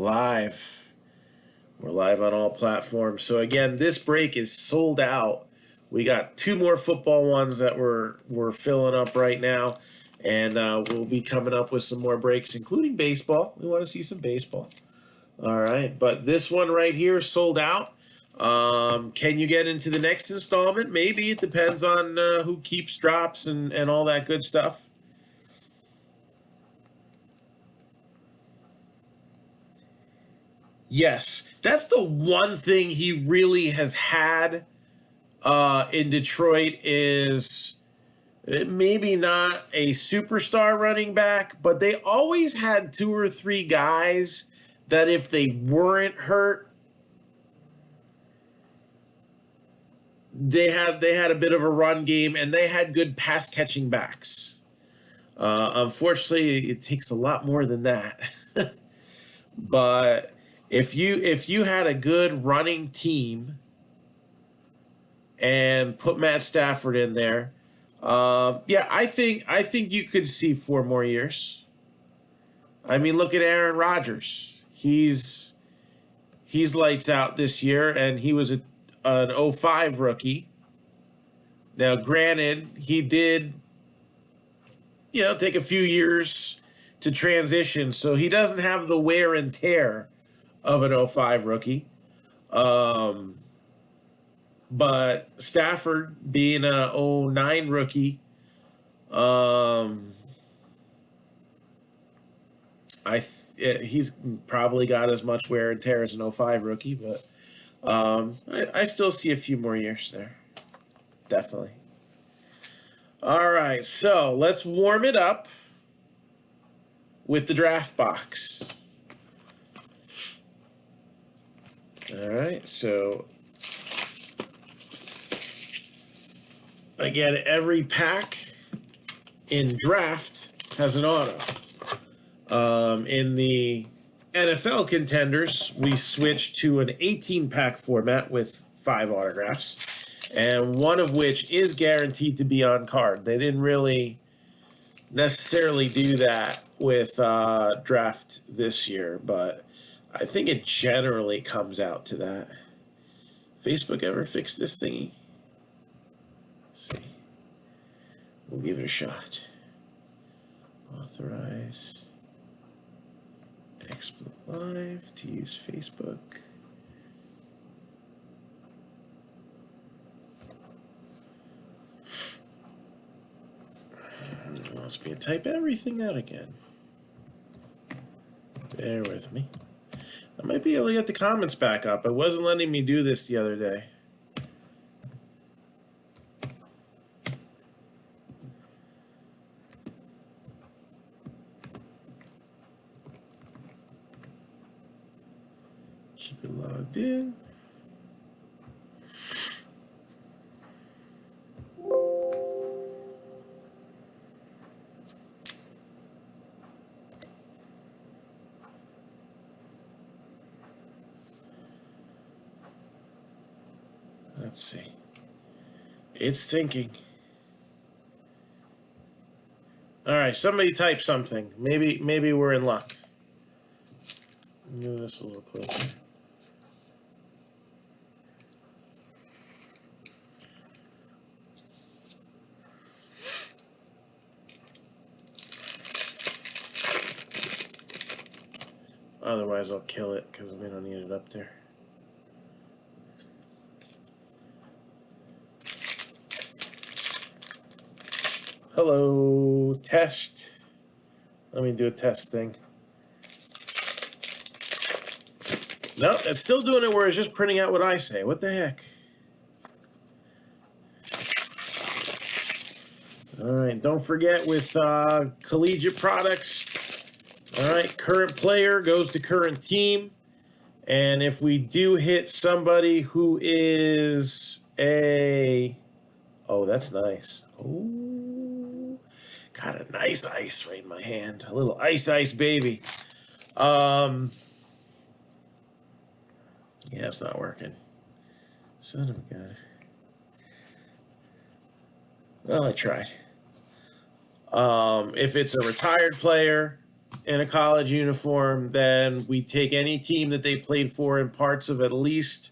live. We're live on all platforms. So again, this break is sold out. We got 2 more football ones that we're filling up right now, and we'll be coming up with some more breaks, including baseball. We want to see some baseball. All right, but this one right here is sold out. Can you get into the next installment? Maybe. It depends on who keeps drops and all that good stuff. Yes, that's the one thing he really has had in Detroit is maybe not a superstar running back, but they always had 2 or 3 guys that if they weren't hurt, they had a bit of a run game and they had good pass catching backs. Unfortunately, it takes a lot more than that. But if you had a good running team and put Matt Stafford in there, yeah, I think you could see 4 more years. I mean, look at Aaron Rodgers. He's lights out this year, and he was an 05 rookie. Now, granted, he did, take a few years to transition, so he doesn't have the wear and tear of an 05 rookie. But Stafford, being a 09 rookie, he's probably got as much wear and tear as an 05 rookie, but I still see a few more years there. Definitely. All right, so let's warm it up with the draft box. All right, so again, every pack in draft has an auto. In the NFL Contenders, we switched to an 18-pack format with 5 autographs, and one of which is guaranteed to be on card. They didn't really necessarily do that with draft this year, but I think it generally comes out to that. Facebook ever fix this thingy? Let's see. We'll give it a shot. Authorize XSplit Live to use Facebook. It wants me to type everything out again. Bear with me. I might be able to get the comments back up. It wasn't letting me do this the other day. Keep it logged in. Let's see. It's thinking. All right, somebody type something. Maybe we're in luck. Move this a little closer. Otherwise, I'll kill it because we don't need it up there. Hello, test. Let me do a test thing. No, it's still doing it where it's just printing out what I say. What the heck? All right, don't forget with collegiate products, all right, current player goes to current team. And if we do hit somebody who is a... Oh, that's nice. Oh, got a nice ice right in my hand. A little ice baby. Yeah, it's not working. Son of a gun. Well, I tried. If it's a retired player, in a college uniform, then we take any team that they played for in parts of at least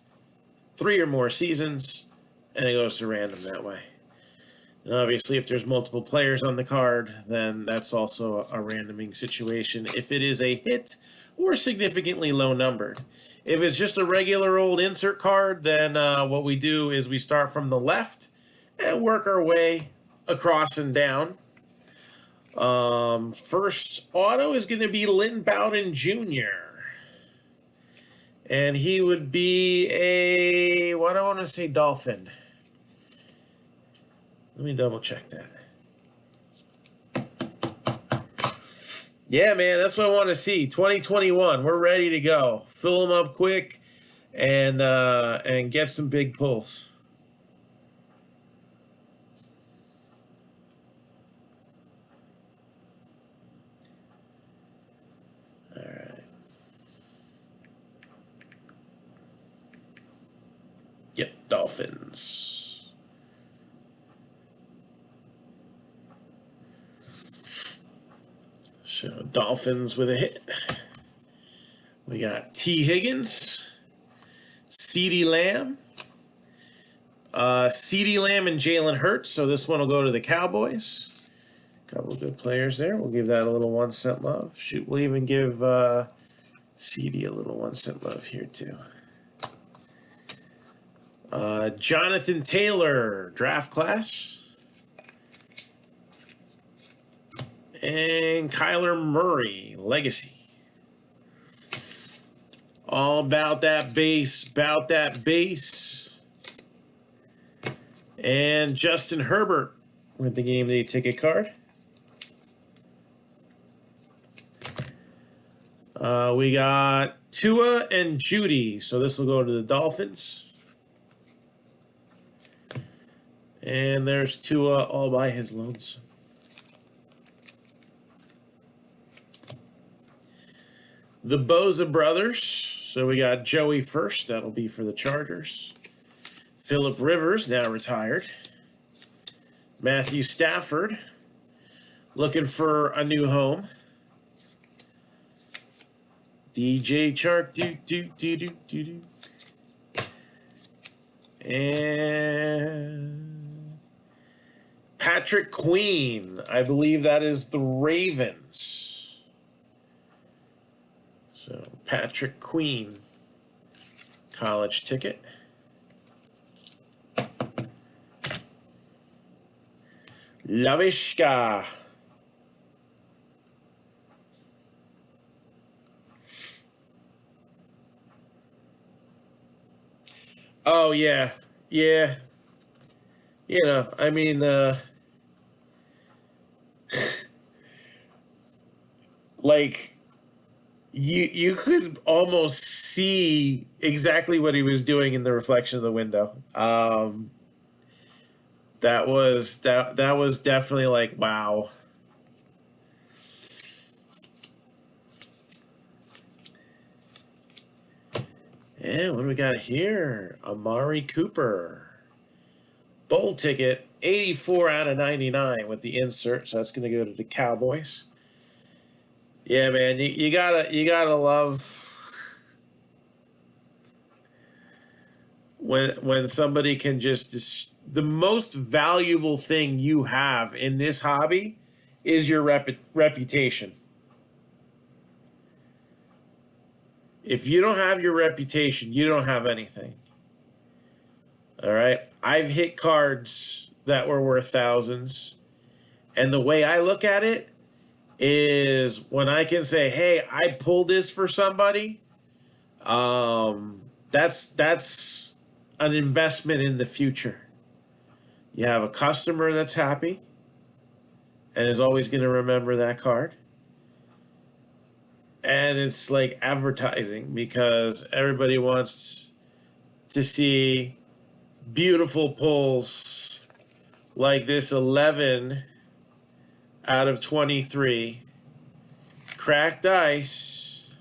3 or more seasons, and it goes to random that way. And obviously, if there's multiple players on the card, then that's also a randoming situation if it is a hit or significantly low numbered. If it's just a regular old insert card, then what we do is we start from the left and work our way across and down. First auto is going to be Lynn Bowden Jr. And he would be a, what do I want to say, Dolphin. Let me double check that. Yeah, man, that's what I want to see. 2021, we're ready to go. Fill them up quick and get some big pulls. All right. Yep, Dolphins. So Dolphins with a hit. We got T. Higgins, CeeDee Lamb, CeeDee Lamb and Jalen Hurts. So this one will go to the Cowboys. Couple of good players there. We'll give that a little 1 cent love. Shoot, we'll even give CD a little 1 cent love here too. Jonathan Taylor, draft class. And Kyler Murray, legacy. All about that base, And Justin Herbert with the game day ticket card. We got Tua and Judy, so this will go to the Dolphins. And there's Tua all by his lonesome. The Bosa brothers. So we got Joey first. That'll be for the Chargers. Phillip Rivers, now retired. Matthew Stafford, looking for a new home. DJ Chark, And Patrick Queen. I believe that is the Ravens. So Patrick Queen, college ticket. Lavishka. Oh, yeah. Yeah. You know, I mean, like, you could almost see exactly what he was doing in the reflection of the window. That was definitely like, wow. And what do we got here? Amari Cooper. Bowl ticket, 84 out of 99 with the insert, so that's going to go to the Cowboys. Yeah, man, you gotta love when somebody can just the most valuable thing you have in this hobby is your reputation. If you don't have your reputation, you don't have anything. All right? I've hit cards that were worth thousands. And the way I look at it is when I can say, hey, I pulled this for somebody, that's an investment in the future. You have a customer that's happy and is always going to remember that card. And it's like advertising because everybody wants to see beautiful pulls like this 11 out of 23. Cracked ice.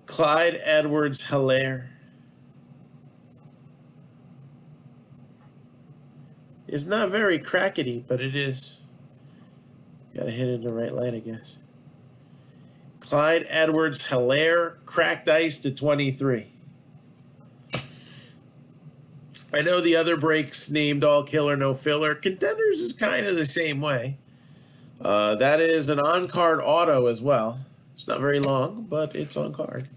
Clyde Edwards-Helaire. is not very crackety, but it is. Gotta hit it in the right light, I guess. Clyde Edwards-Helaire, cracked ice to 23. I know the other breaks named all killer, no filler. Contenders is kind of the same way. That is an on-card auto as well. It's not very long, but it's on card.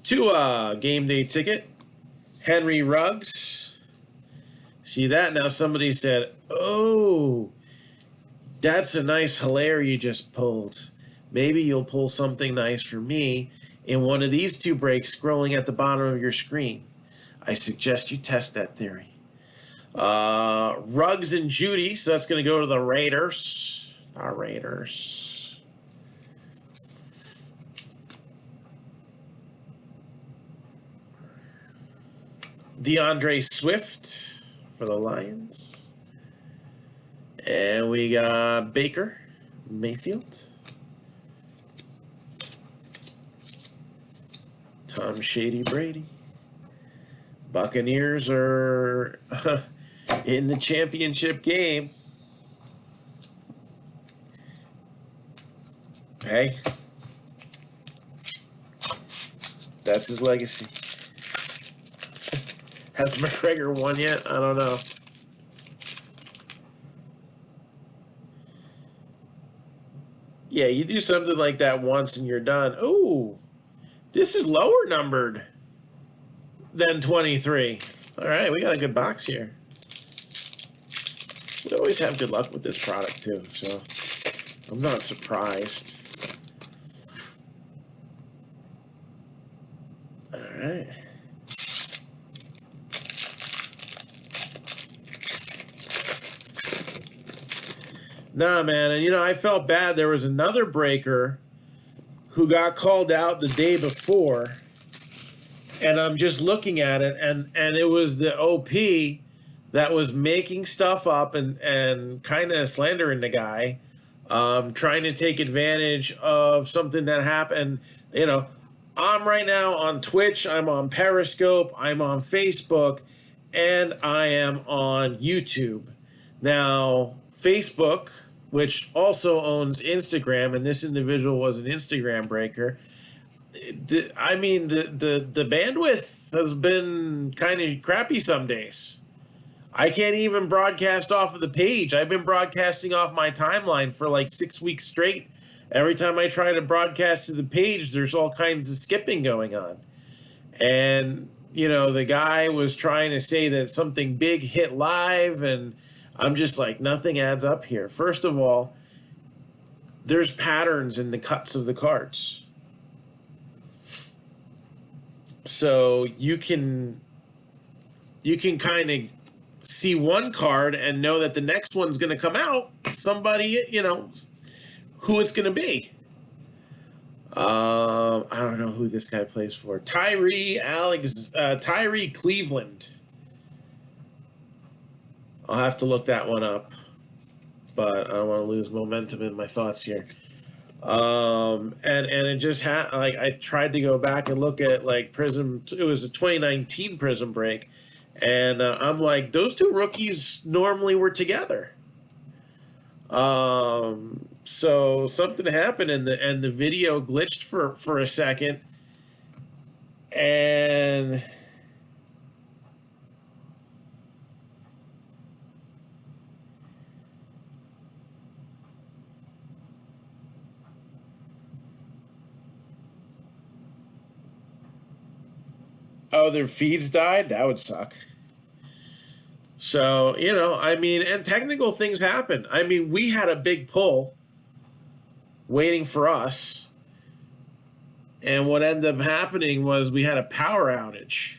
To game day ticket, Henry Ruggs. See that? Now somebody said, oh, that's a nice Helaire you just pulled. Maybe you'll pull something nice for me in one of these two breaks scrolling at the bottom of your screen. I suggest you test that theory. Ruggs and Judy, so that's going to go to the Raiders. Our Raiders. DeAndre Swift for the Lions. And we got Baker Mayfield. Tom Shady Brady. Buccaneers are in the championship game. Hey, that's his legacy. Has McGregor won yet? I don't know. Yeah, you do something like that once and you're done. Ooh, this is lower numbered than 23. All right, we got a good box here. We always have good luck with this product too, so I'm not surprised. All right. Nah, man, and I felt bad. There was another breaker who got called out the day before, and I'm just looking at it, and it was the OP that was making stuff up and kind of slandering the guy, trying to take advantage of something that happened. I'm right now on Twitch, I'm on Periscope, I'm on Facebook, and I am on YouTube. Now, Facebook, which also owns Instagram, and this individual was an Instagram breaker. I mean, the bandwidth has been kind of crappy some days. I can't even broadcast off of the page. I've been broadcasting off my timeline for like 6 weeks straight. Every time I try to broadcast to the page, there's all kinds of skipping going on. And, the guy was trying to say that something big hit live, and I'm just like, nothing adds up here. First of all, there's patterns in the cuts of the cards. So you can kind of see one card and know that the next one's going to come out. Somebody, who it's going to be. I don't know who this guy plays for. Tyree Cleveland. I'll have to look that one up, but I don't want to lose momentum in my thoughts here. And it just I tried to go back and look at Prism. It was a 2019 Prism break, and I'm like, those two rookies normally were together. So something happened and the video glitched for a second, and oh, their feeds died? That would suck. So, and technical things happen. I mean, we had a big pull waiting for us. And what ended up happening was we had a power outage.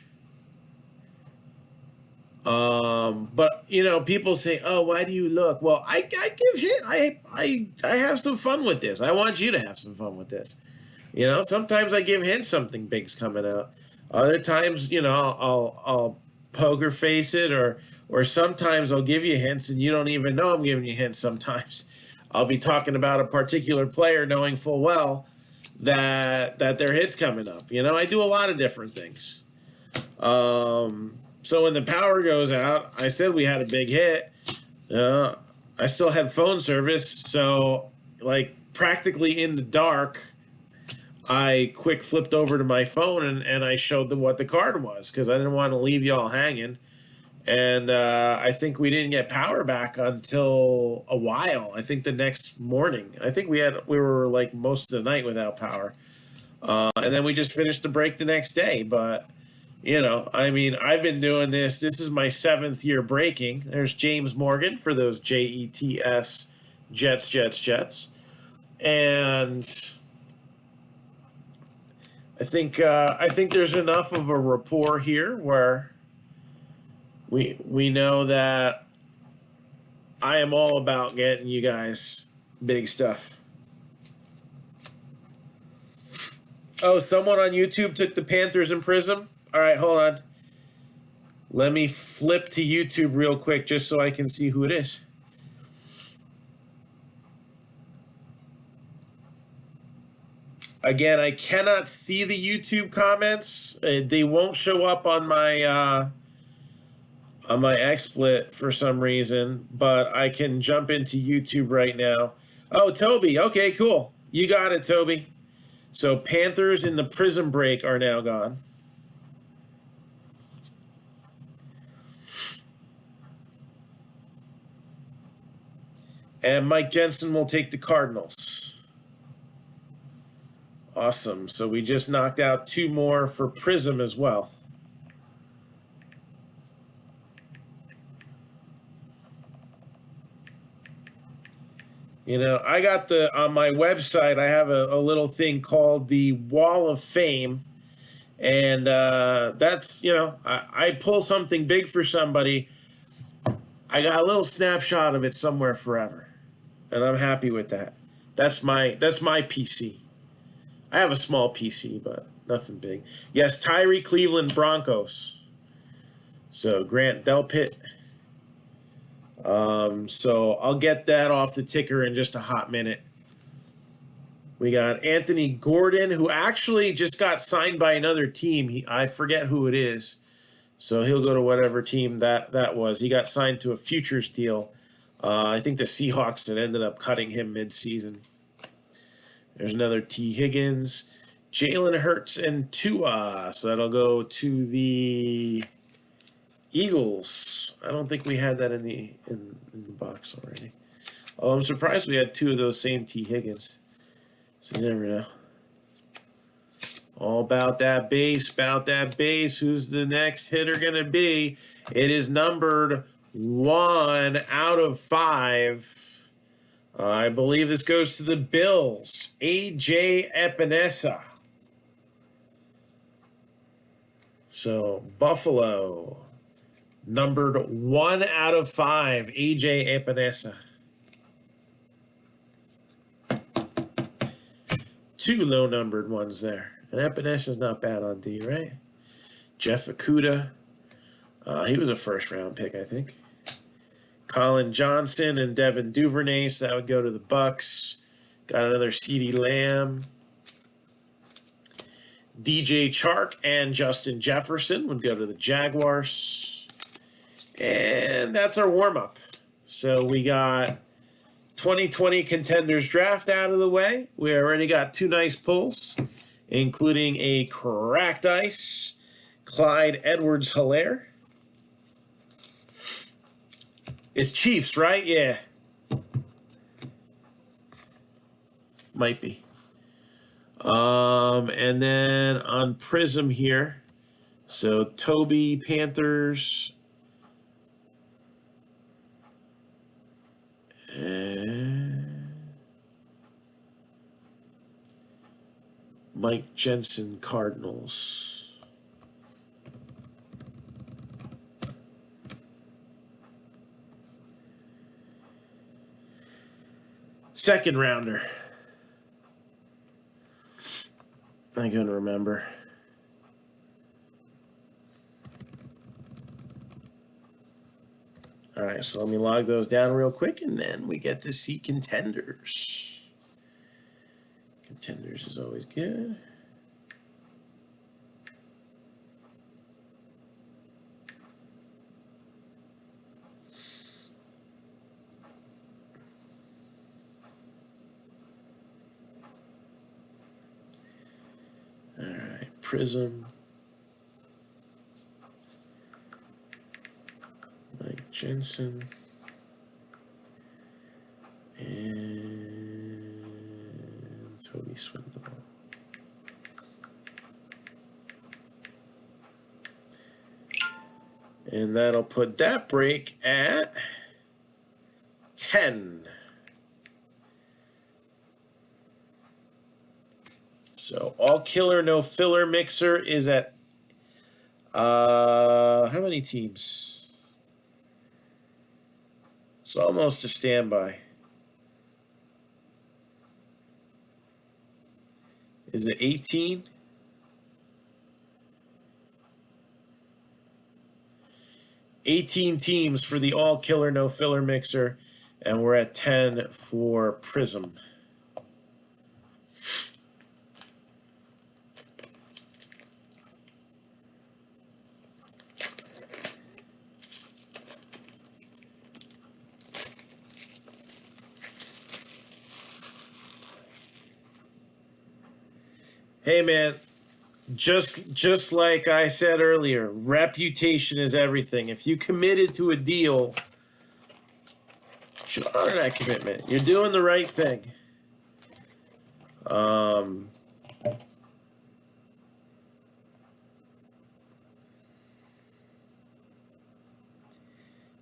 But people say, "Oh, why do you look?" Well, I give hint. I have some fun with this. I want you to have some fun with this. Sometimes I give hints something big's coming out. Other times, I'll poker face it, or sometimes I'll give you hints and you don't even know I'm giving you hints. Sometimes I'll be talking about a particular player knowing full well that their hit's coming up. I do a lot of different things. So when the power goes out, I said we had a big hit, Uh, I still had phone service, so like practically in the dark, I quick flipped over to my phone and I showed them what the card was because I didn't want to leave y'all hanging. And I think we didn't get power back until a while. I think the next morning. I think we were like most of the night without power, and then we just finished the break the next day. But you know, I mean, I've been doing this. This is my 7th year breaking. There's James Morgan for those JETS Jets, and I think there's enough of a rapport here where we know that I am all about getting you guys big stuff. Oh, someone on YouTube took the Panthers and Prism. All right, hold on. Let me flip to YouTube real quick just so I can see who it is. Again, I cannot see the YouTube comments. They won't show up on my XSplit for some reason, but I can jump into YouTube right now. Oh, Toby. Okay, cool. You got it, Toby. So Panthers in the Prism break are now gone. And Mike Jensen will take the Cardinals. Awesome. So we just knocked out 2 more for Prism as well. You know, I got on my website, I have a little thing called the Wall of Fame. And that's, you know, I pull something big for somebody. I got a little snapshot of it somewhere forever. And I'm happy with that. That's my PC. I have a small PC, but nothing big. Yes, Tyree Cleveland Broncos. So Grant Delpit. So I'll get that off the ticker in just a hot minute. We got Anthony Gordon, who actually just got signed by another team. I forget who it is. So he'll go to whatever team that was. He got signed to a futures deal. I think the Seahawks that ended up cutting him mid-season. There's another T. Higgins, Jalen Hurts, and Tua. So that'll go to the Eagles. I don't think we had that in the box already. Oh, I'm surprised we had 2 of those same T. Higgins. So you never know. All about that base, Who's the next hitter going to be? It is numbered 1 out of 5. I believe this goes to the Bills. A.J. Epinesa. So, Buffalo. Numbered 1 out of 5. A.J. Epinesa. 2 low-numbered ones there. And Epinesa's not bad on D, right? Jeff Okudah. He was a first-round pick, I think. Colin Johnson and Devin Duvernay, so that would go to the Bucks. Got another CeeDee Lamb. DJ Chark and Justin Jefferson would go to the Jaguars. And that's our warm-up. So we got 2020 Contenders Draft out of the way. We already got 2 nice pulls, including a cracked ice Clyde Edwards-Helaire. It's Chiefs, right? Yeah. Might be. And then on Prism here, so Toby Panthers. And Mike Jensen Cardinals. Second rounder. I couldn't remember. All right, so let me log those down real quick, and then we get to see Contenders. Contenders is always good. Prism. Mike Jensen. And Toby Swindle. And that'll put that break at 10. So all killer, no filler mixer is at how many teams? It's almost a standby. Is it 18? $18 teams for the all killer, no filler mixer, and we're at 10 for Prism. Hey man, just like I said earlier, reputation is everything. If you committed to a deal, you should honor that commitment. You're doing the right thing.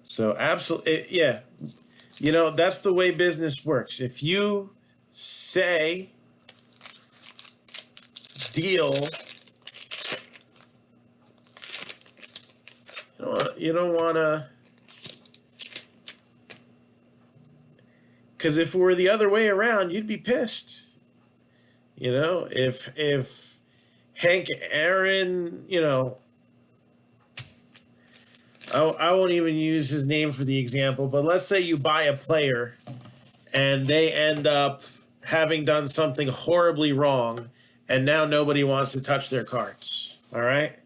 So absolutely, yeah. You know, that's the way business works. If you say deal, you don't want to, because if it were the other way around, you'd be pissed. You know, if Hank Aaron, you know, I won't even use his name for the example, but let's say you buy a player and they end up having done something horribly wrong, and now nobody wants to touch their cards. All right?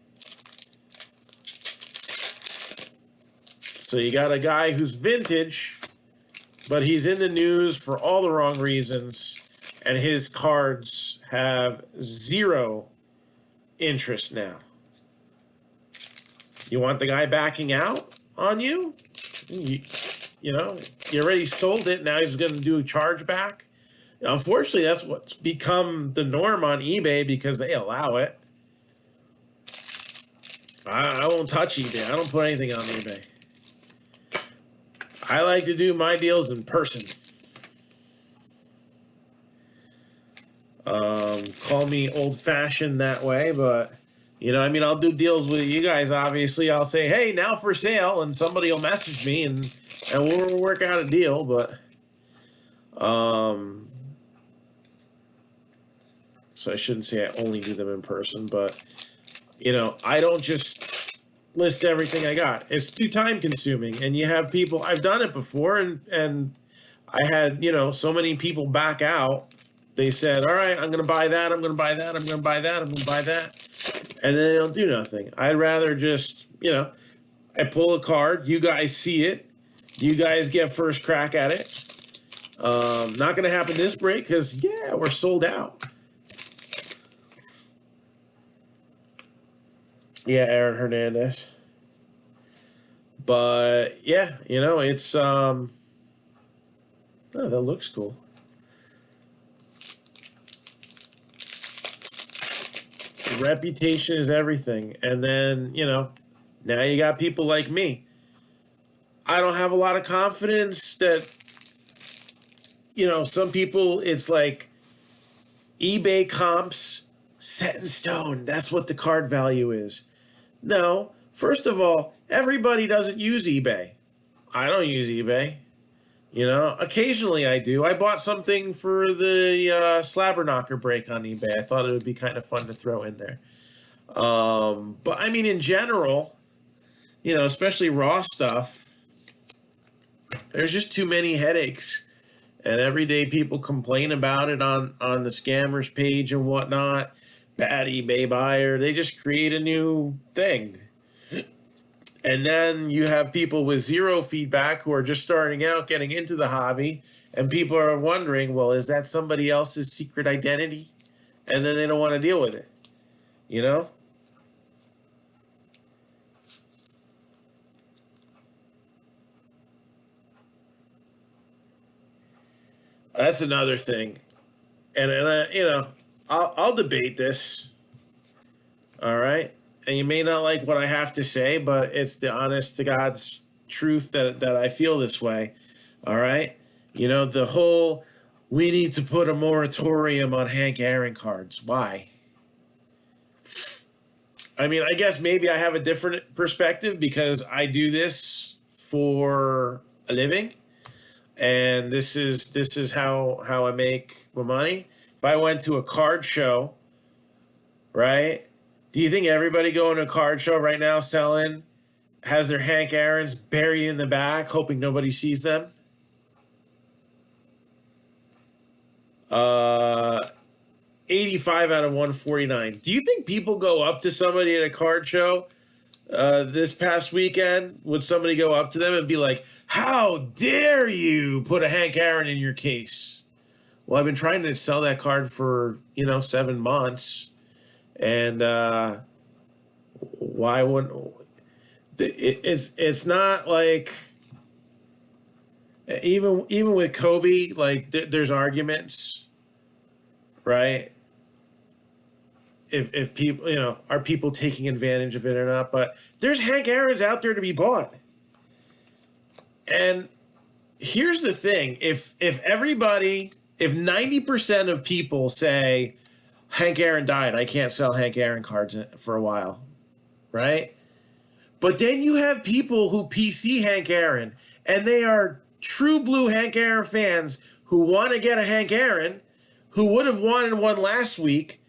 So you got a guy who's vintage, but he's in the news for all the wrong reasons, and his cards have zero interest now. You want the guy backing out on you? You know, you already sold it. Now he's going to do a chargeback. Unfortunately, that's what's become the norm on eBay because they allow it. I won't touch eBay. I don't put anything on eBay. I like to do my deals in person. Call me old-fashioned that way, but, you know, I mean, I'll do deals with you guys, obviously. I'll say, hey, now for sale, and somebody will message me, and we'll work out a deal, but... So I shouldn't say I only do them in person, but, you know, I don't just list everything I got. It's too time consuming, and you have people, I've done it before, and I had, you know, so many people back out. They said, all right, I'm going to buy that, I'm going to buy that, I'm going to buy that, I'm going to buy that, and then they don't do nothing. I'd rather just, you know, I pull a card, you guys see it, you guys get first crack at it. Not going to happen this break because, yeah, we're sold out. Yeah, Aaron Hernandez. But, yeah, you know, it's, oh, that looks cool. Reputation is everything. And then, you know, now you got people like me. I don't have a lot of confidence that, you know, some people, it's like eBay comps set in stone. That's what the card value is. No, first of all, everybody doesn't use eBay. I don't use eBay. You know, occasionally I do. I bought something for the Slabberknocker break on eBay. I thought it would be kind of fun to throw in there. But I mean, in general, you know, especially raw stuff, there's just too many headaches. And every day people complain about it on the scammers page and whatnot. Bad eBay buyer. They just create a new thing. And then you have people with zero feedback who are just starting out, getting into the hobby. And people are wondering, well, is that somebody else's secret identity? And then they don't want to deal with it. You know? That's another thing. And I'll debate this. All right? And you may not like what I have to say, but it's the honest to God's truth that I feel this way. All right? The whole we need to put a moratorium on Hank Aaron cards. Why? I mean, I guess maybe I have a different perspective because I do this for a living, and this is how I make my money. If I went to a card show, right? Do you think everybody going to a card show right now selling has their Hank Aaron's buried in the back, hoping nobody sees them? 85 out of 149. Do you think people go up to somebody at a card show this past weekend? Would somebody go up to them and be like, how dare you put a Hank Aaron in your case? Well, I've been trying to sell that card for, 7 months. And why wouldn't... It's not like... Even with Kobe, like, there's arguments, right? If people, are people taking advantage of it or not? But there's Hank Aaron's out there to be bought. And here's the thing: if 90% of people say Hank Aaron died, I can't sell Hank Aaron cards for a while, right? But then you have people who PC Hank Aaron, and they are true blue Hank Aaron fans who want to get a Hank Aaron, who would have wanted one last week.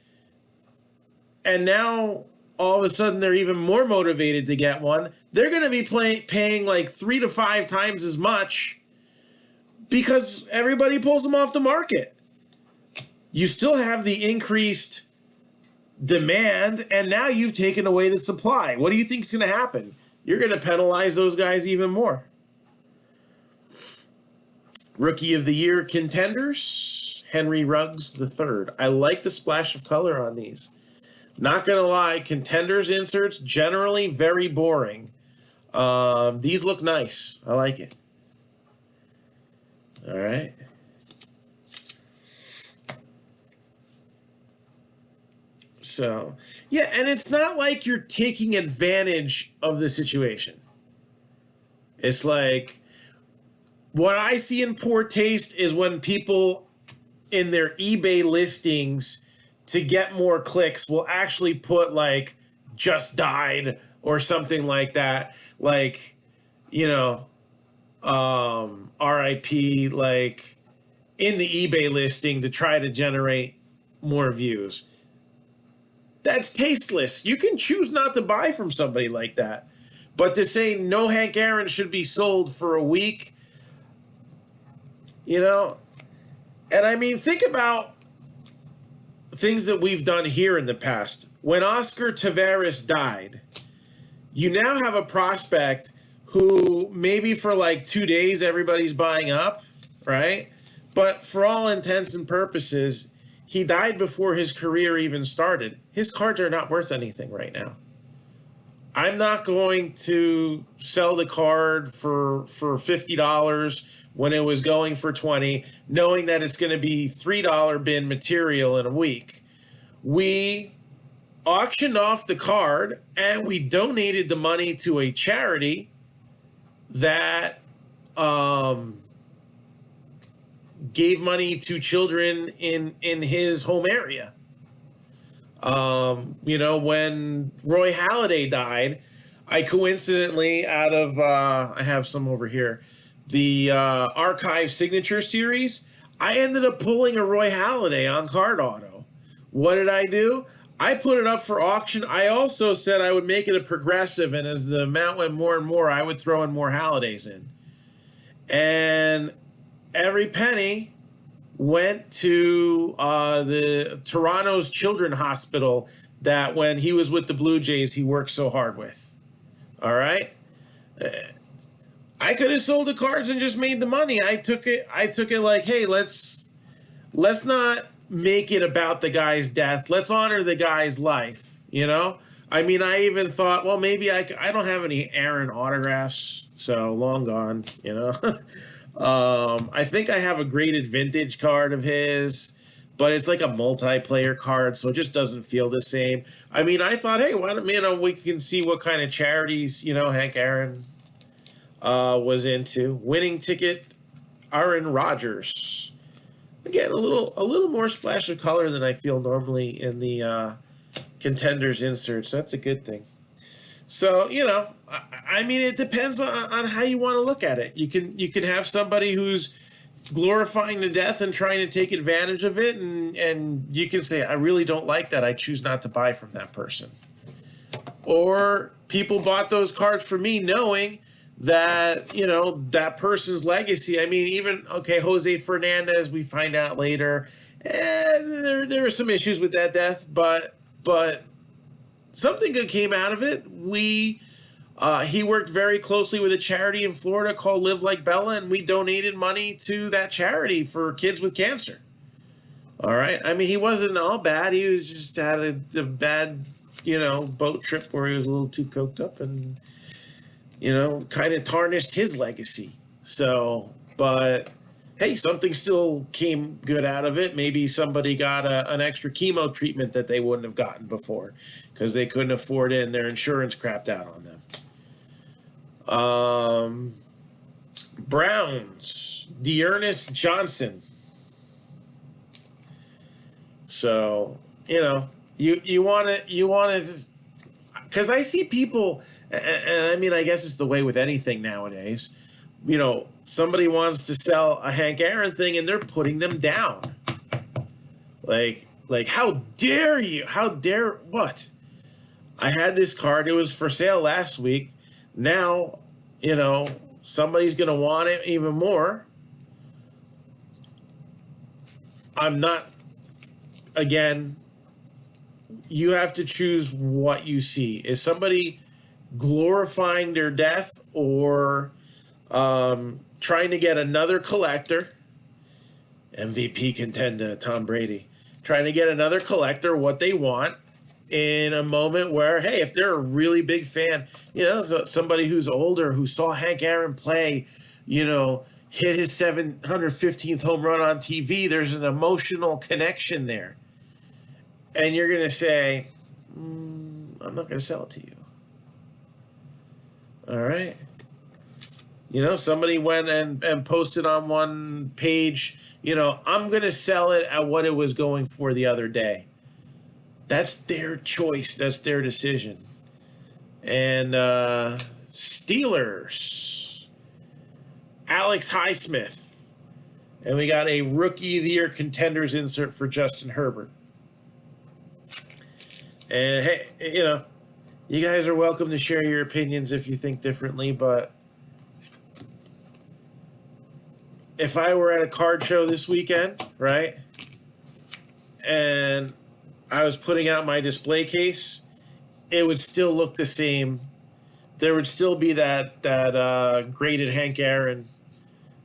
And now, all of a sudden, they're even more motivated to get one. They're going to be paying like 3 to 5 times as much because everybody pulls them off the market. You still have the increased demand, and now you've taken away the supply. What do you think is going to happen? You're going to penalize those guys even more. Rookie of the Year contenders, Henry Ruggs III. I like the splash of color on these. Not going to lie, contenders inserts, generally very boring. These look nice. I like it. All right. So, yeah, and it's not like you're taking advantage of the situation. It's like, what I see in poor taste is when people in their eBay listings to get more clicks will actually put like just died or something like that. Like, RIP, like in the eBay listing to try to generate more views. That's tasteless. You can choose not to buy from somebody like that. But to say no Hank Aaron should be sold for a week, and I mean, think about things that we've done here in the past. When Oscar Taveras died, you now have a prospect who maybe for like 2 days everybody's buying up, right? But for all intents and purposes, he died before his career even started. His cards are not worth anything right now. I'm not going to sell the card for $50 when it was going for $20, knowing that it's going to be $3 bin material in a week. We auctioned off the card and we donated the money to a charity that gave money to children in his home area. When Roy Halladay died, I coincidentally, out of I have some over here, the Archive Signature Series, I ended up pulling a Roy Halladay on Card Auto. What did I do? I put it up for auction. I also said I would make it a progressive, and as the amount went more and more, I would throw in more Hallidays in. And every penny went to the Toronto's Children's Hospital that when he was with the Blue Jays, he worked so hard with. All right? I could have sold the cards and just made the money. I took it like, hey, let's not make it about the guy's death. Let's honor the guy's life. you know? I mean, I even thought, well, maybe I don't have any Aaron autographs, so long gone, you know? I think I have a graded vintage card of his, but it's like a multiplayer card, so it just doesn't feel the same. I mean, I thought, hey, why don't, we can see what kind of charities, Hank Aaron was into. Winning ticket, Aaron Rodgers. Again, a little more splash of color than I feel normally in the Contenders inserts. That's a good thing. So, I mean, it depends on how you want to look at it. You can have somebody who's glorifying the death and trying to take advantage of it, and you can say, I really don't like that. I choose not to buy from that person. Or people bought those cards for me knowing that, that person's legacy. I mean, even, Jose Fernandez, we find out later, there were some issues with that death, but something good came out of it. He worked very closely with a charity in Florida called Live Like Bella, and we donated money to that charity for kids with cancer. All right. I mean, he wasn't all bad. He was just had a bad, boat trip where he was a little too coked up and, kind of tarnished his legacy. So, but hey, something still came good out of it. Maybe somebody got an extra chemo treatment that they wouldn't have gotten before because they couldn't afford it and their insurance crapped out on them. Browns, Dearness Johnson. So, you want to, because I see people, and I mean, I guess it's the way with anything nowadays. Somebody wants to sell a Hank Aaron thing and they're putting them down. Like how dare you? How dare what? I had this card. It was for sale last week. Now, somebody's going to want it even more. I'm not, again, you have to choose what you see. Is somebody glorifying their death or trying to get another collector, MVP contender Tom Brady, trying to get another collector what they want in a moment where, hey, if they're a really big fan, somebody who's older who saw Hank Aaron play, hit his 715th home run on TV, there's an emotional connection there. And you're going to say, I'm not going to sell it to you. All right. Somebody went and posted on one page, I'm going to sell it at what it was going for the other day. That's their choice. That's their decision. And Steelers, Alex Highsmith. And we got a Rookie of the Year Contenders insert for Justin Herbert. And, hey, you guys are welcome to share your opinions if you think differently, but if I were at a card show this weekend, right, and I was putting out my display case, it would still look the same. There would still be that graded Hank Aaron,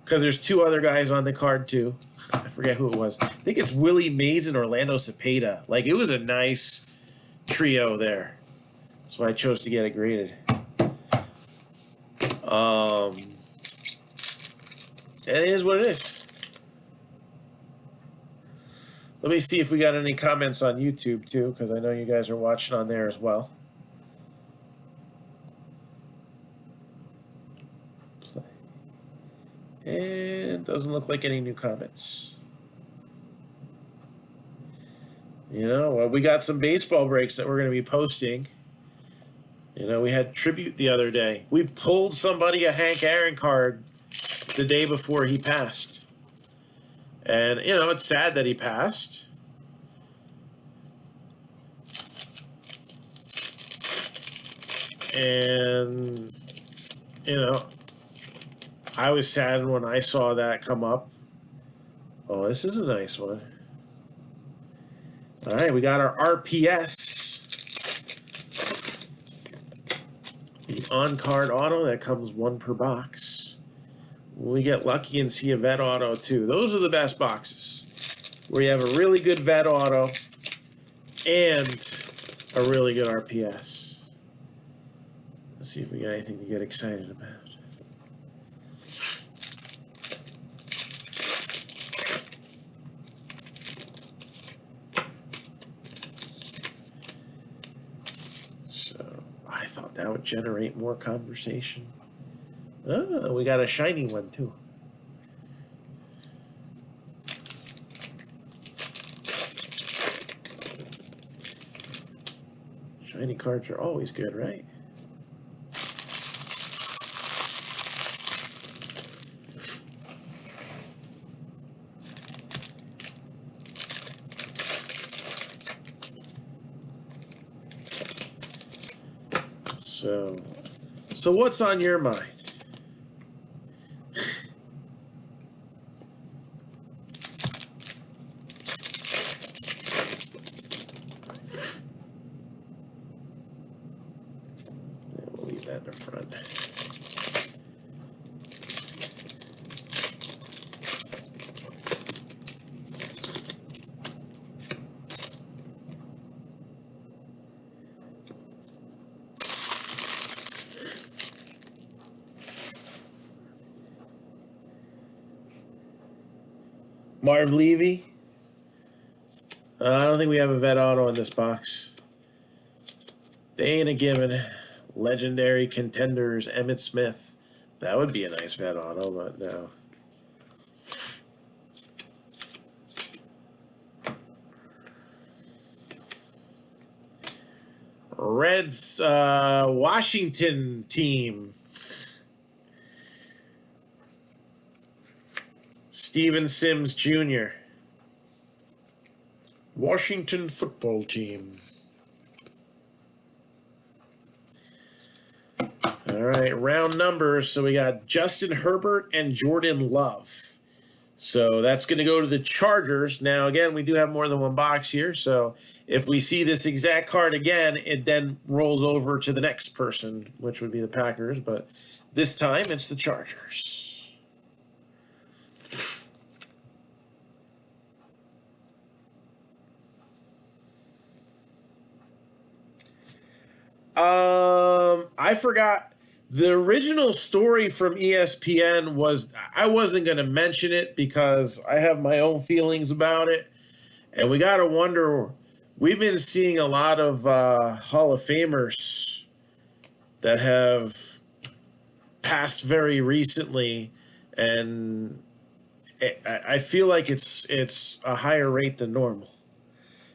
because there's two other guys on the card too. I forget who it was. I think it's Willie Mays and Orlando Cepeda. Like, it was a nice trio there. That's why I chose to get it graded. It is what it is. Let me see if we got any comments on YouTube too, because I know you guys are watching on there as well. Play. And doesn't look like any new comments. We got some baseball breaks that we're going to be posting. We had tribute the other day. We pulled somebody a Hank Aaron card the day before he passed. And, it's sad that he passed. And, I was saddened when I saw that come up. Oh, this is a nice one. All right, we got our RPS. The on-card auto that comes one per box. We get lucky and see a vet auto too. Those are the best boxes, where you have a really good vet auto and a really good RPS. Let's see if we got anything to get excited about. So I thought that would generate more conversation. Oh, we got a shiny one too. Shiny cards are always good, right? So what's on your mind? We'll leave that in the front. Marv Levy. I don't think we have a vet auto in this box. They ain't a given. Legendary Contenders, Emmitt Smith. That would be a nice vet auto, but no. Reds, Washington team. Steven Sims Jr. Washington football team. All right, round numbers. So we got Justin Herbert and Jordan Love. So that's going to go to the Chargers. Now, again, we do have more than one box here. So if we see this exact card again, it then rolls over to the next person, which would be the Packers. But this time, it's the Chargers. I forgot. The original story from ESPN was, I wasn't going to mention it because I have my own feelings about it. And we got to wonder, we've been seeing a lot of Hall of Famers that have passed very recently. And I feel like it's a higher rate than normal.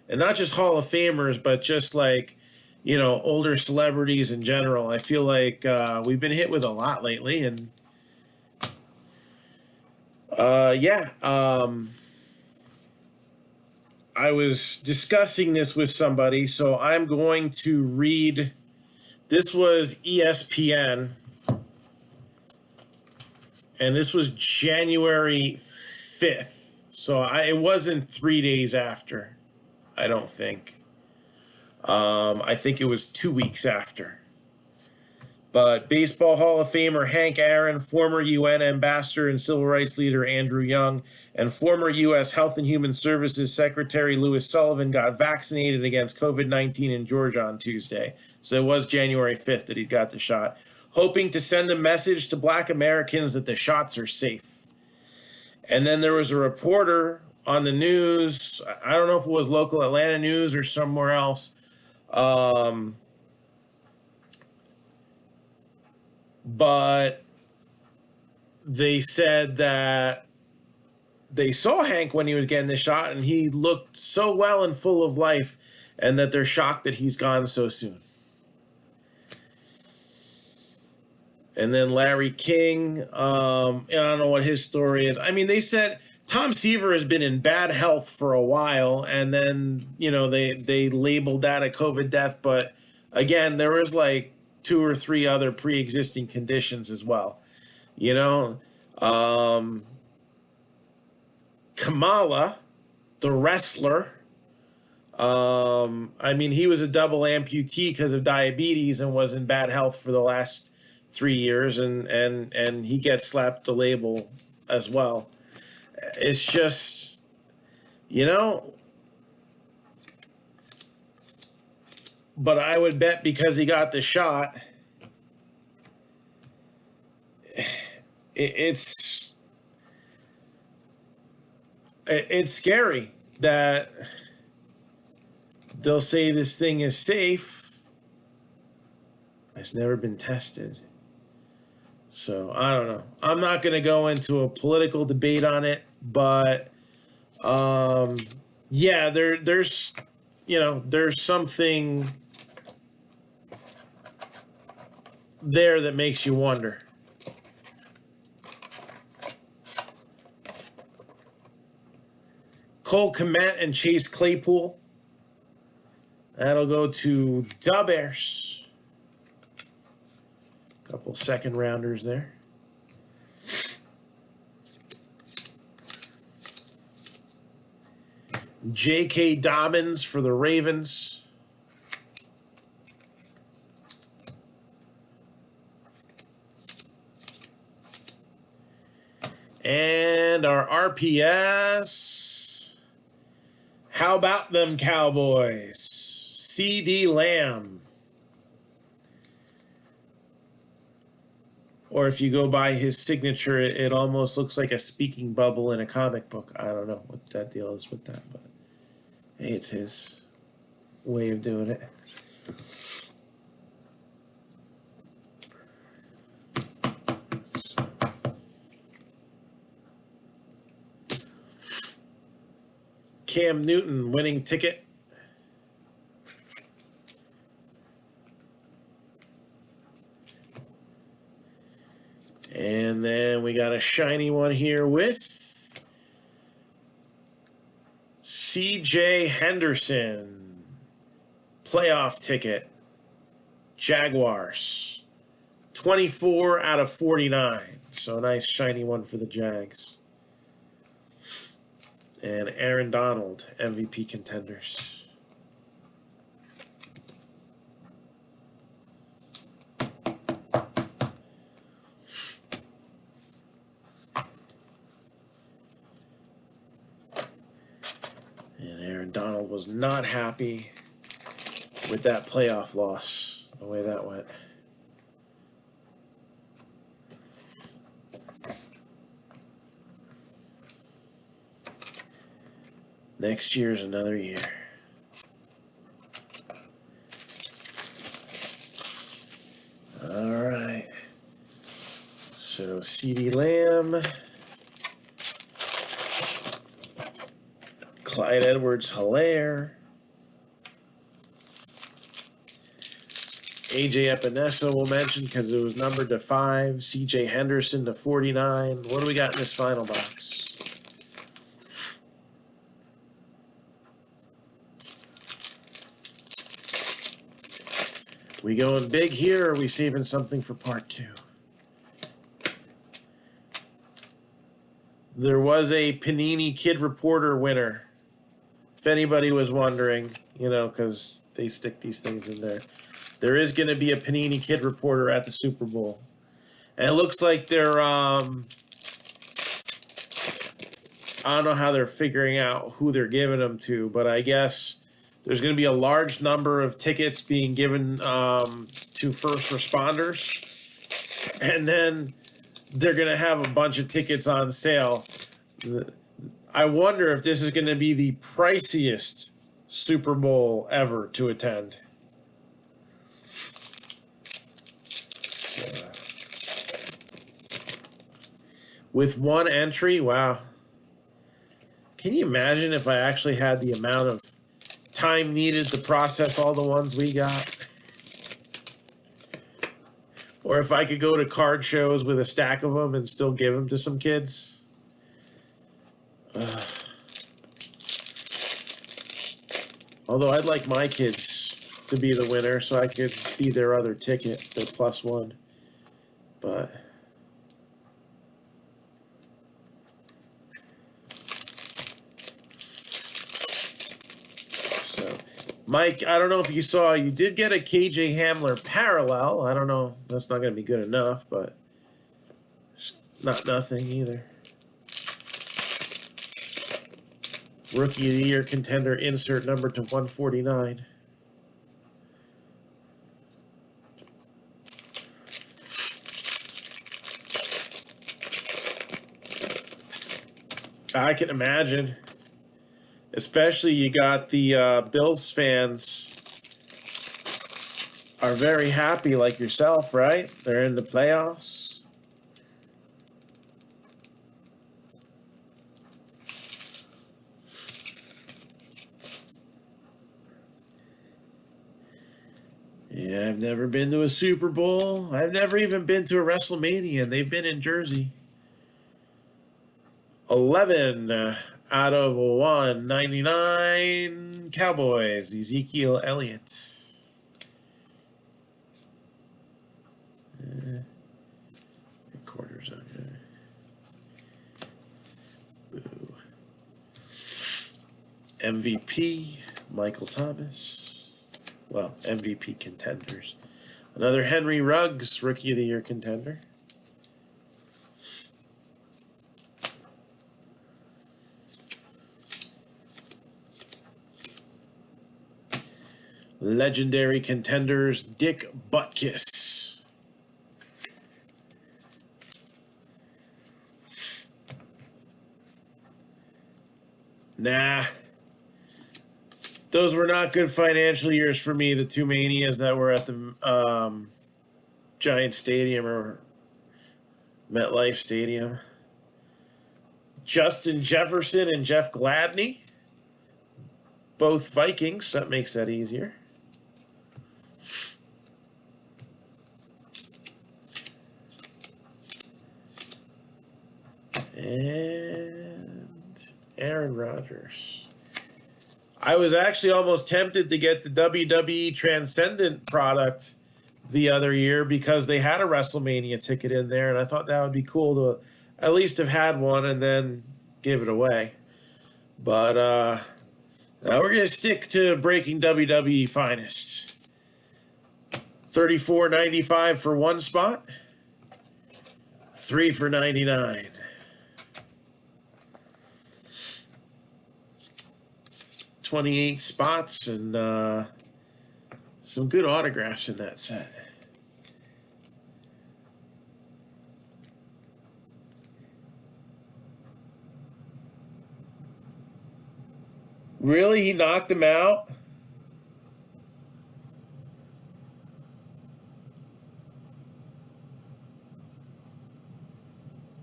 And not just Hall of Famers, but just like, you know, older celebrities in general. I feel like we've been hit with a lot lately. And yeah, I was discussing this with somebody, so I'm going to read. This was ESPN, and this was January 5th. So it wasn't 3 days after, I don't think. I think it was 2 weeks after. But Baseball Hall of Famer Hank Aaron, former UN ambassador and civil rights leader Andrew Young, and former U.S. Health and Human Services Secretary Louis Sullivan got vaccinated against COVID-19 in Georgia on Tuesday. So it was January 5th that he got the shot, hoping to send a message to Black Americans that the shots are safe. And then there was a reporter on the news, I don't know if it was local Atlanta news or somewhere else, but they said that they saw Hank when he was getting the shot, and he looked so well and full of life, and that they're shocked that he's gone so soon. And then Larry King, and I don't know what his story is. I mean, they said Tom Seaver has been in bad health for a while, and then, you know, they labeled that a COVID death, but again, there was like 2 or 3 other pre-existing conditions as well. You know, Kamala, the wrestler, I mean, he was a double amputee because of diabetes and was in bad health for the last 3 years, and he gets slapped the label as well. It's just, you know, but I would bet because he got the shot, it's scary that they'll say this thing is safe. It's never been tested. So I don't know. I'm not going to go into a political debate on it, but yeah, there's something there that makes you wonder. Cole Kmet and Chase Claypool. That'll go to Da Bears. Couple second rounders there. J.K. Dobbins for the Ravens. And our RPS. How about them Cowboys? C.D. Lamb. Or if you go by his signature, it almost looks like a speaking bubble in a comic book. I don't know what that deal is with that, but hey, it's his way of doing it. Cam Newton winning ticket. And then we got a shiny one here with C.J. Henderson. Playoff ticket. Jaguars. 24 out of 49. So a nice shiny one for the Jags. And Aaron Donald, MVP contenders. And Aaron Donald was not happy with that playoff loss, the way that went. Next year's another year. All right. So C.D. Lamb. Clyde Edwards-Helaire. A.J. Epinesa we'll mention because it was numbered to 5. C.J. Henderson to 49. What do we got in this final box? We going big here, or are we saving something for part 2? There was a Panini Kid Reporter winner. If anybody was wondering, because they stick these things in there. There is going to be a Panini Kid Reporter at the Super Bowl. And it looks like they're, I don't know how they're figuring out who they're giving them to, but I guess there's going to be a large number of tickets being given to first responders. And then they're going to have a bunch of tickets on sale. I wonder if this is going to be the priciest Super Bowl ever to attend. With one entry, wow. Can you imagine if I actually had the amount of time needed to process all the ones we got? Or if I could go to card shows with a stack of them and still give them to some kids? Although I'd like my kids to be the winner so I could be their other ticket, their +1. But so Mike, I don't know if you saw, you did get a KJ Hamler parallel. I don't know, that's not going to be good enough, but it's not nothing either. Rookie of the Year contender insert number to 149. I can imagine. Especially you got the Bills fans are very happy like yourself, right? They're in the playoffs. Yeah, I've never been to a Super Bowl. I've never even been to a WrestleMania, and they've been in Jersey. 11 out of 199 Cowboys, Ezekiel Elliott. Quarters on there. Boo. MVP, Michael Thomas. Well, MVP contenders. Another Henry Ruggs, Rookie of the Year contender. Legendary contenders, Dick Butkus. Nah. Those were not good financial years for me, the two manias that were at the Giant Stadium or MetLife Stadium. Justin Jefferson and Jeff Gladney. Both Vikings. That makes that easier. And Aaron Rodgers. I was actually almost tempted to get the WWE Transcendent product the other year because they had a WrestleMania ticket in there, and I thought that would be cool to at least have had one and then give it away. But we're going to stick to breaking WWE Finest. $34.95 for one spot, 3 for $99. 28 spots and some good autographs in that set. Really? He knocked him out?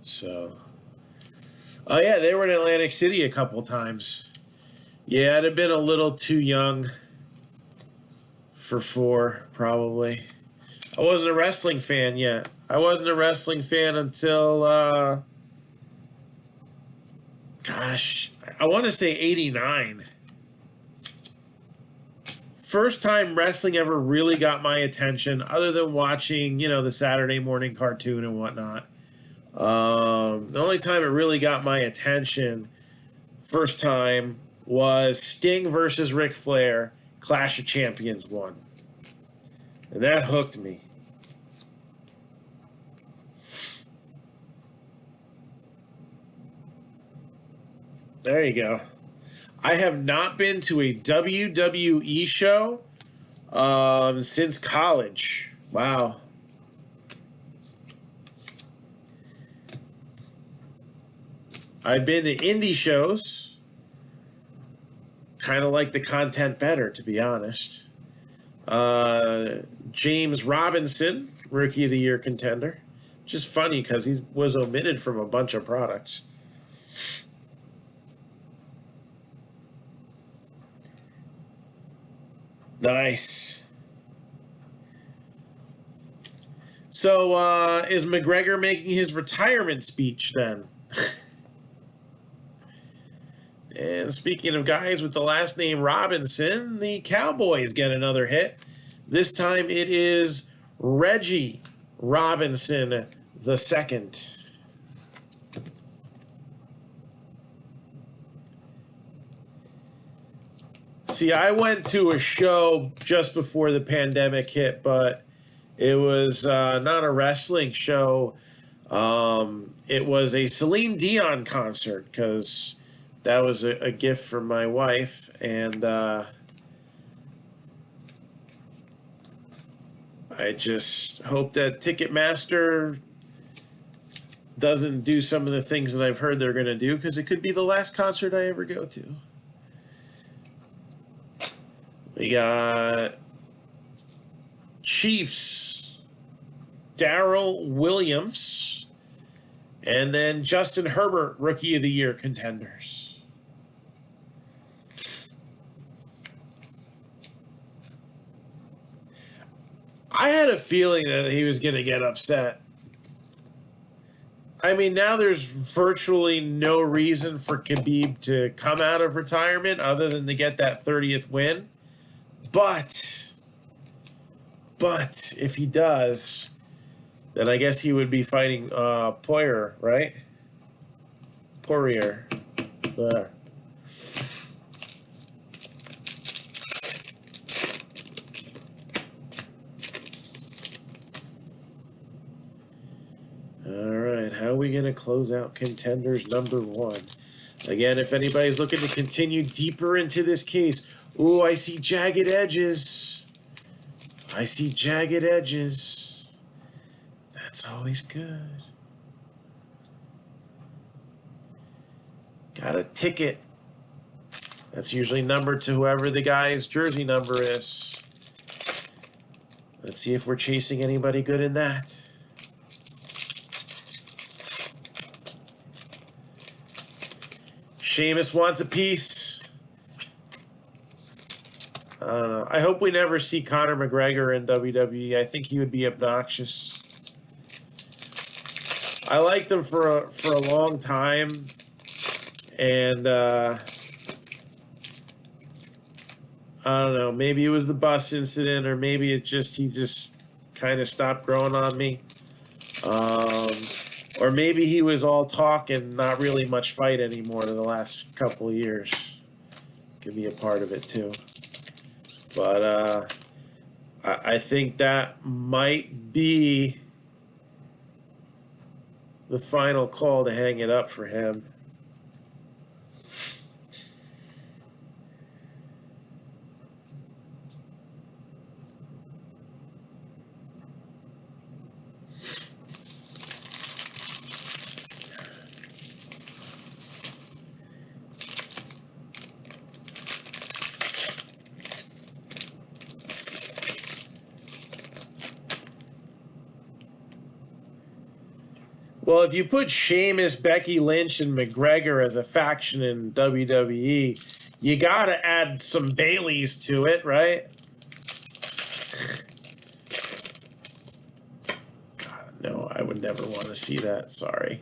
So. Oh, yeah, they were in Atlantic City a couple times. Yeah, I'd have been a little too young for 4, probably. I wasn't a wrestling fan yet. I wasn't a wrestling fan until, gosh, I want to say 89. First time wrestling ever really got my attention, other than watching, the Saturday morning cartoon and whatnot. The only time it really got my attention, first time, was Sting versus Ric Flair, Clash of Champions 1. And that hooked me. There you go. I have not been to a WWE show since college. Wow. I've been to indie shows. Kind of like the content better, to be honest. James Robinson, Rookie of the Year contender. Just funny because he was omitted from a bunch of products. Nice. So, is McGregor making his retirement speech then? And speaking of guys with the last name Robinson, the Cowboys get another hit. This time it is Reggie Robinson II. See, I went to a show just before the pandemic hit, but it was not a wrestling show. It was a Celine Dion concert because that was a gift from my wife, and I just hope that Ticketmaster doesn't do some of the things that I've heard they're going to do, because it could be the last concert I ever go to. We got Chiefs, Darrell Williams, and then Justin Herbert, Rookie of the Year contenders. I had a feeling that he was going to get upset. I mean, now there's virtually no reason for Khabib to come out of retirement other than to get that 30th win. But if he does, then I guess he would be fighting Poirier, right? Poirier. There. All right, how are we going to close out Contenders number 1? Again, if anybody's looking to continue deeper into this case, ooh, I see jagged edges. I see jagged edges. That's always good. Got a ticket. That's usually numbered to whoever the guy's jersey number is. Let's see if we're chasing anybody good in that. Sheamus wants a piece. I don't know. I hope we never see Conor McGregor in WWE. I think he would be obnoxious. I liked him for a long time, and I don't know. Maybe it was the bus incident, or maybe he just kind of stopped growing on me. Or maybe he was all talk and not really much fight anymore in the last couple of years. Could be a part of it too. But I think that might be the final call to hang it up for him. Well, if you put Sheamus, Becky Lynch, and McGregor as a faction in WWE, you got to add some Baileys to it, right? God, no, I would never want to see that. Sorry.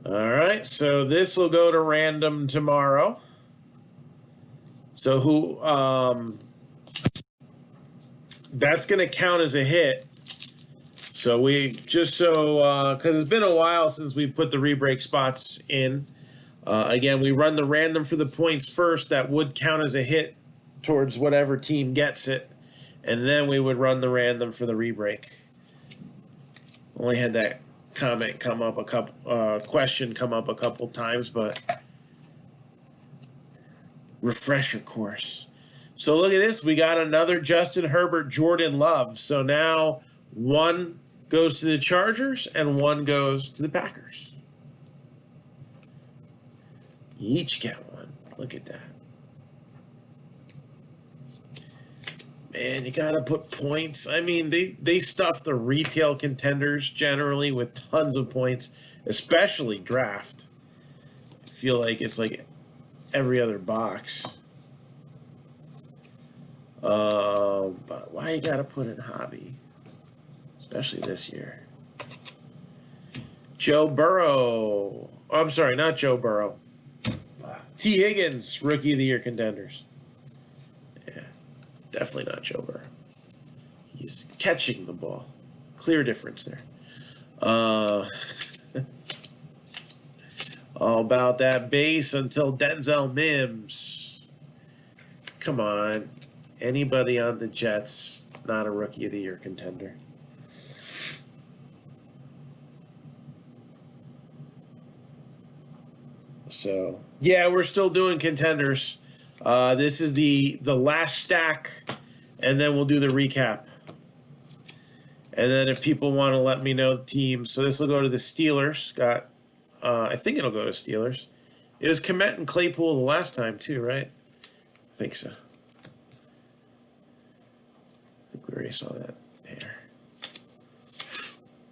All right, so this will go to random tomorrow. So that's going to count as a hit. So because it's been a while since we put the rebreak spots in. Again, we run the random for the points first. That would count as a hit towards whatever team gets it. And then we would run the random for the rebreak. Only had that comment come up question come up a couple times, but refresher course. So look at this. We got another Justin Herbert, Jordan Love. So now one goes to the Chargers and one goes to the Packers. You each get one. Look at that. Man, you got to put points. I mean, they stuff the retail contenders generally with tons of points, especially draft. I feel like it's like every other box. But why you got to put in hobby? Especially this year. Joe Burrow. Oh, I'm sorry, not Joe Burrow. T. Higgins, Rookie of the Year contenders. Definitely not Joe Burrow. He's catching the ball. Clear difference there. All about that base until Denzel Mims. Come on. Anybody on the Jets, not a Rookie of the Year contender. So, yeah, we're still doing contenders. This is the last stack, and then we'll do the recap. And then if people want to let me know the teams, so this will go to the Steelers. I think it'll go to Steelers. It was Komet and Claypool the last time too, right? I think so. I think we already saw that pair.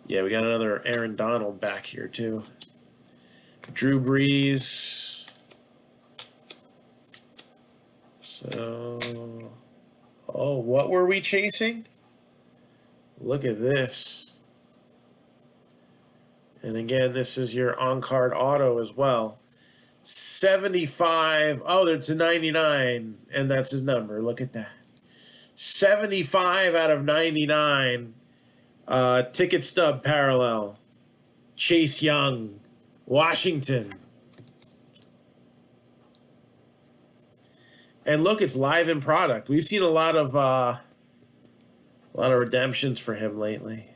Yeah, we got another Aaron Donald back here too. Drew Brees. So, oh, what were we chasing? Look at this. And again, this is your on-card auto as well. 75. Oh, there's a 99, and that's his number. Look at that. 75 out of 99. Ticket stub parallel. Chase Young, Washington. And look, it's live in product. We've seen a lot of redemptions for him lately.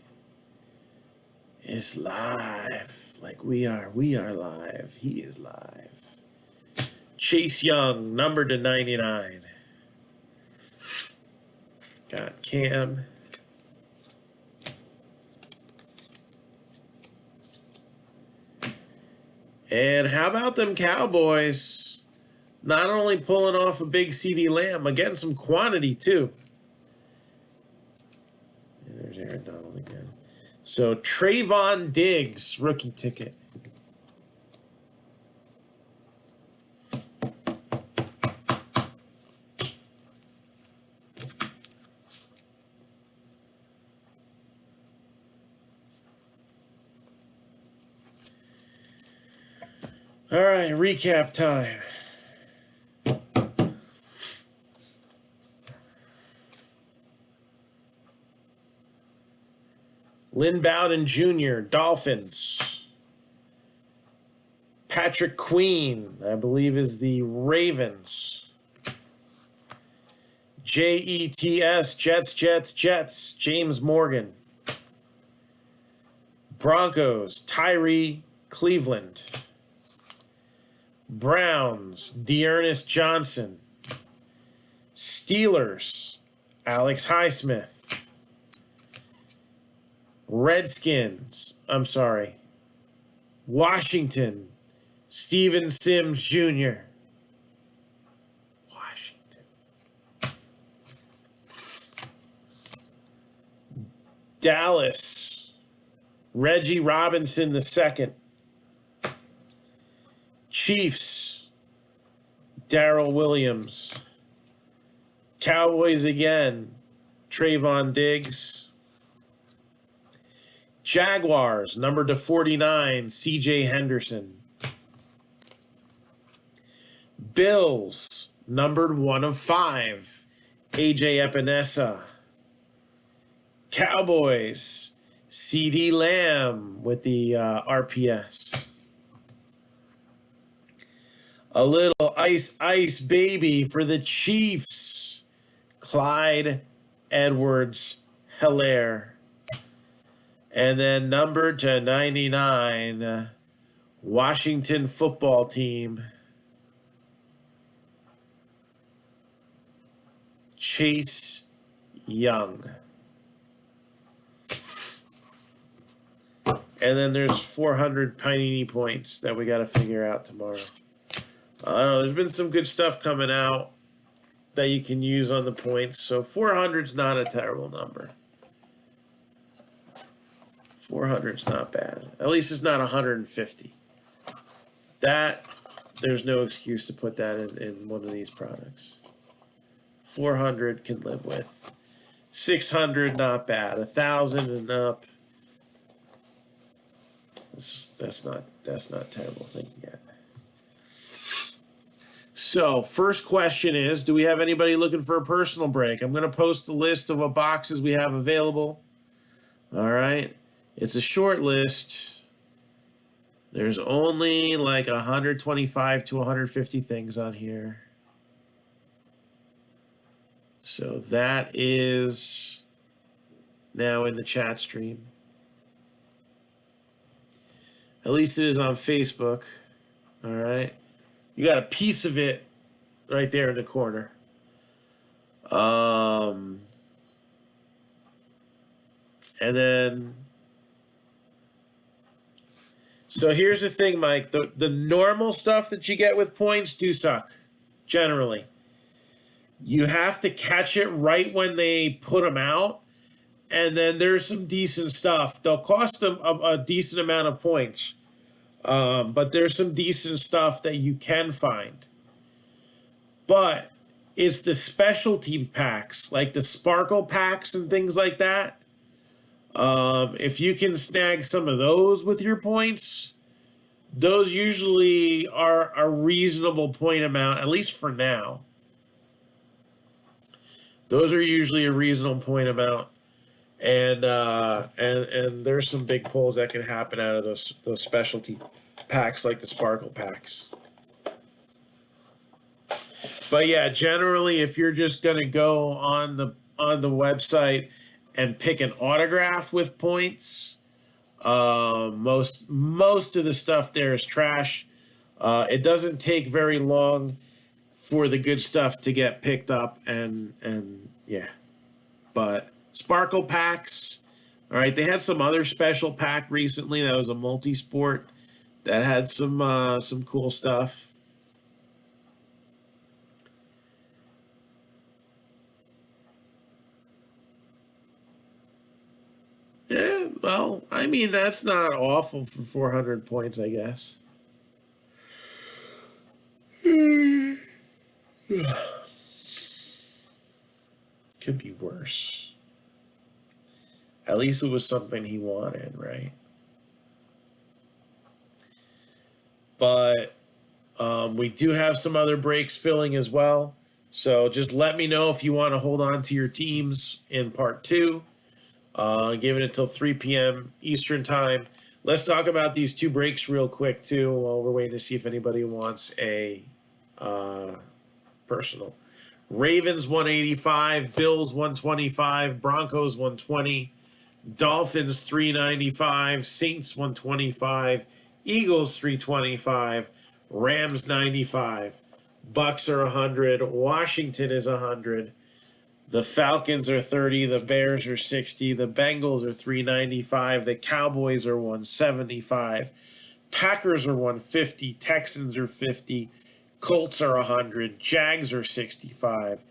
It's live. Like we are live. He is live. Chase Young, numbered to 99. Got Cam. And how about them Cowboys? Not only pulling off a big CeeDee Lamb, but getting some quantity too. And there's Aaron Donald again. So Trayvon Diggs, rookie ticket. All right, recap time. Lynn Bowden Jr., Dolphins. Patrick Queen, I believe, is the Ravens. Jets, Jets, James Morgan. Broncos, Tyree, Cleveland. Browns, Dearness Johnson. Steelers, Alex Highsmith. Washington, Steven Sims Jr. Washington. Dallas, Reggie Robinson II. Chiefs, Darrell Williams. Cowboys again, Trayvon Diggs. Jaguars, numbered to 49, C.J. Henderson. Bills, numbered 1 of 5, A.J. Epinesa. Cowboys, CeeDee Lamb with the RPS. A little ice baby for the Chiefs, Clyde Edwards-Helaire. And then numbered to 99, Washington football team, Chase Young. And then there's 400 Panini points that we got to figure out tomorrow. I don't know. There's been some good stuff coming out that you can use on the points. So 400's not a terrible number. 400's not bad. At least it's not 150. That, there's no excuse to put that in one of these products. 400 can live with. 600, not bad. 1,000 and up. That's not terrible thinking yet. So, first question is, do we have anybody looking for a personal break? I'm going to post the list of what boxes we have available. All right. It's a short list. There's only like 125 to 150 things on here. So that is now in the chat stream. At least it is on Facebook. All right. You got a piece of it right there in the corner. And then, so here's the thing, Mike. The normal stuff that you get with points do suck, generally. You have to catch it right when they put them out, and then there's some decent stuff. They'll cost them a decent amount of points, but there's some decent stuff that you can find. But it's the specialty packs, like the sparkle packs and things like that. If you can snag some of those with your points, those usually are a reasonable point amount, at least for now. Those are usually a reasonable point amount, and there's some big pulls that can happen out of those specialty packs, like the sparkle packs. But yeah, generally, if you're just gonna go on the website and pick an autograph with points, most of the stuff there is trash. It doesn't take very long for the good stuff to get picked up, and yeah. But sparkle packs, all right. They had some other special pack recently that was a multi-sport that had some cool stuff. Yeah, well, I mean, that's not awful for 400 points, I guess. Could be worse. At least it was something he wanted, right? But we do have some other breaks filling as well. So just let me know if you want to hold on to your teams in part 2. Giving it till 3 p.m. Eastern time. Let's talk about these 2 breaks real quick, too, while we're waiting to see if anybody wants a personal. Ravens 185, Bills 125, Broncos 120, Dolphins 395, Saints 125, Eagles 325, Rams 95, Bucks are 100, Washington is 100. The Falcons are 30, the Bears are 60, the Bengals are 395, the Cowboys are 175, Packers are 150, Texans are 50, Colts are 100, Jags are 65,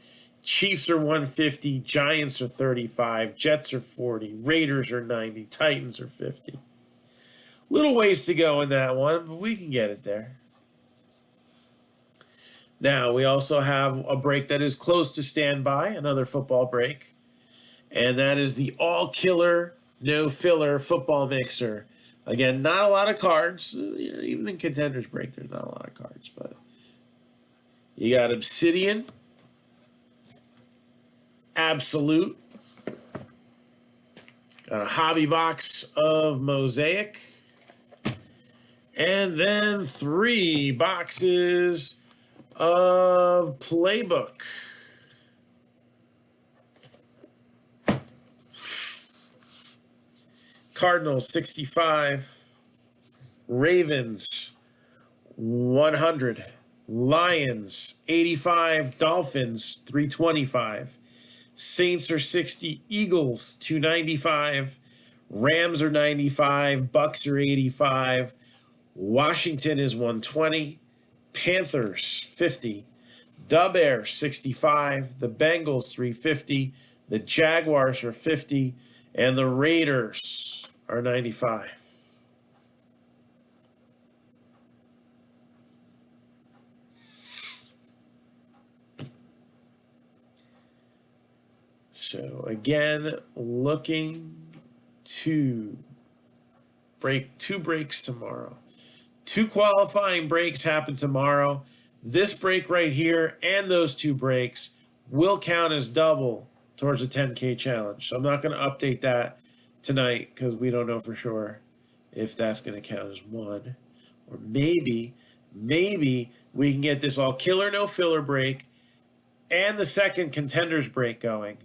Chiefs are 150, Giants are 35, Jets are 40, Raiders are 90, Titans are 50. Little ways to go in that one, but we can get it there. Now, we also have a break that is close to standby, another football break, and that is the all-killer, no-filler football mixer. Again, not a lot of cards. Even in Contenders break, there's not a lot of cards, but you got Obsidian, Absolute, got a hobby box of Mosaic, and then 3 boxes of Playbook. Cardinals 65, Ravens 100, Lions 85, Dolphins 325, Saints are 60, Eagles 295, Rams are 95, Bucks are 85, Washington is 120, Panthers 50, the Bears 65, the Bengals 350, the Jaguars are 50, and the Raiders are 95. So again, looking to break 2 breaks tomorrow. 2 qualifying breaks happen tomorrow. This break right here and those 2 breaks will count as double towards the 10K challenge. So I'm not going to update that tonight because we don't know for sure if that's going to count as 1. Or maybe we can get this all killer no filler break and the second Contenders break going.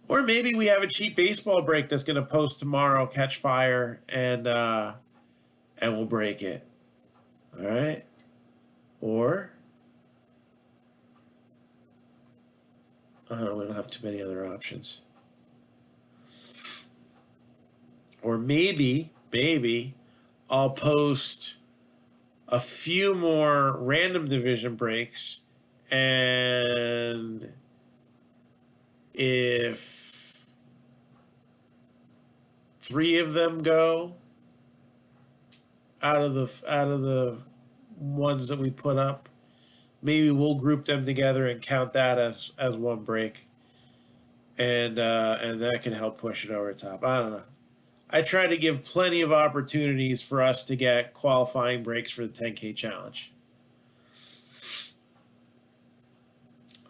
Or maybe we have a cheap baseball break that's going to post tomorrow, catch fire, and we'll break it. All right. Or, I don't know, we don't have too many other options. Or maybe I'll post a few more random division breaks, and if 3 of them go out of the ones that we put up, maybe we'll group them together and count that as one break, and that can help push it over the top. I don't know. I try to give plenty of opportunities for us to get qualifying breaks for the 10K challenge.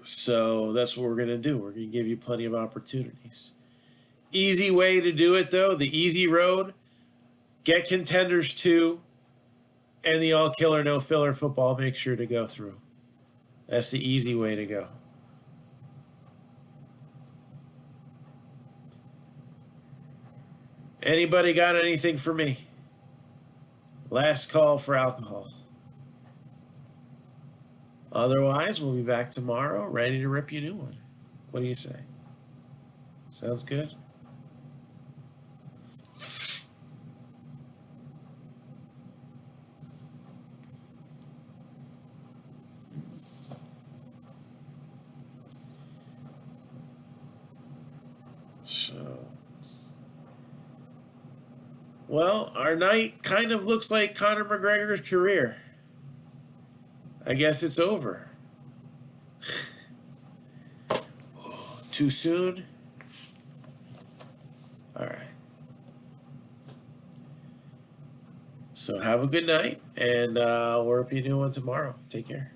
So that's what we're going to do. We're going to give you plenty of opportunities. Easy way to do it, though, the easy road, get Contenders 2 and the all killer, no filler football. Make sure to go through. That's the easy way to go. Anybody got anything for me? Last call for alcohol. Otherwise, we'll be back tomorrow, ready to rip you a new one. What do you say? Sounds good? So, well, our night kind of looks like Conor McGregor's career. I guess it's over. Too soon? All right. So have a good night, and we'll rip you a new one tomorrow. Take care.